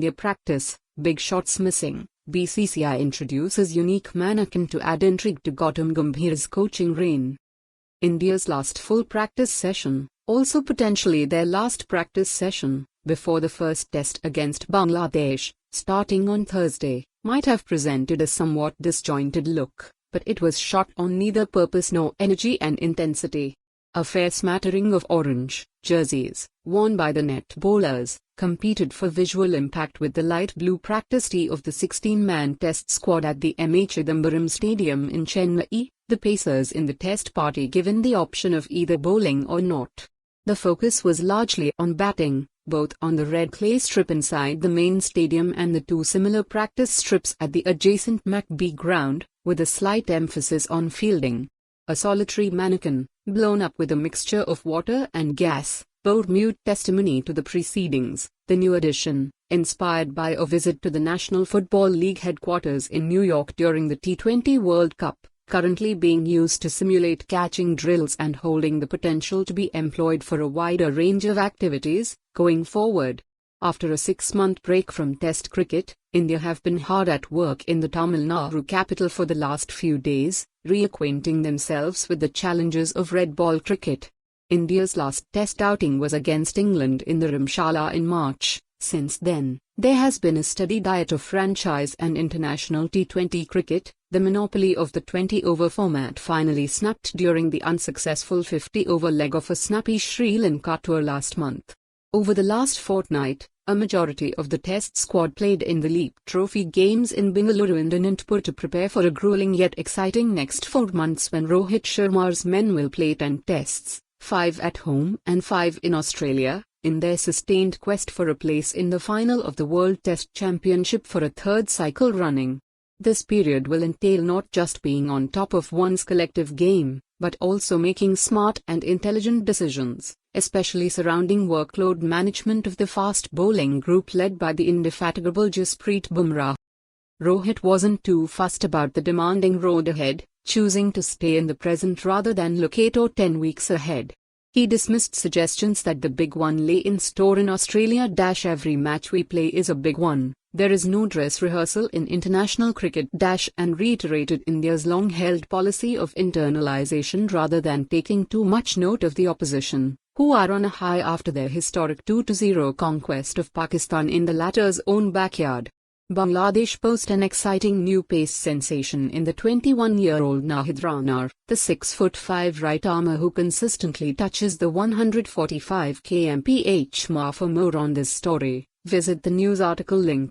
India practice, big shots missing. BCCI introduces unique mannequin to add intrigue to Gautam Gambhir's coaching reign. India's last full practice session, also potentially their last practice session, before the first test against Bangladesh, starting on Thursday, might have presented a somewhat disjointed look, but it was shot on neither purpose nor energy and intensity. A fair smattering of orange jerseys, worn by the net bowlers, competed for visual impact with the light blue practice tee of the 16-man test squad at the M.A. Chidambaram Stadium in Chennai, the Pacers in the test party given the option of either bowling or not. The focus was largely on batting, both on the red clay strip inside the main stadium and the two similar practice strips at the adjacent McBee ground, with a slight emphasis on fielding. A solitary mannequin, blown up with a mixture of water and gas, bore mute testimony to the proceedings. The new addition, inspired by a visit to the National Football League headquarters in New York during the T20 World Cup, currently being used to simulate catching drills and holding the potential to be employed for a wider range of activities, going forward. After a 6-month break from Test cricket, India have been hard at work in the Tamil Nadu capital for the last few days, reacquainting themselves with the challenges of red ball cricket. India's last Test outing was against England in the Dharamshala in March. Since then, there has been a steady diet of franchise and international T20 cricket. The monopoly of the 20-over format finally snapped during the unsuccessful 50-over leg of a snappy Sri Lanka tour last month. Over the last fortnight, a majority of the Test squad played in the Leap Trophy games in Bengaluru and Anantapur to prepare for a grueling yet exciting next 4 months when Rohit Sharma's men will play 10 tests, 5 at home and 5 in Australia, in their sustained quest for a place in the final of the World Test Championship for a third cycle running. This period will entail not just being on top of one's collective game, but also making smart and intelligent decisions, especially surrounding workload management of the fast bowling group led by the indefatigable Jasprit Bumrah. Rohit wasn't too fussed about the demanding road ahead, choosing to stay in the present rather than look 8 or 10 weeks ahead. He dismissed suggestions that the big one lay in store in Australia. Every match we play is a big one. There is no dress rehearsal in international cricket. And reiterated India's long-held policy of internalization rather than taking too much note of the opposition, who are on a high after their historic 2-0 conquest of Pakistan in the latter's own backyard. Bangladesh post an exciting new pace sensation in the 21-year-old Nahid Rana, the 6'5" right-armer who consistently touches the 145 kmph mark. For more on this story, visit the news article link.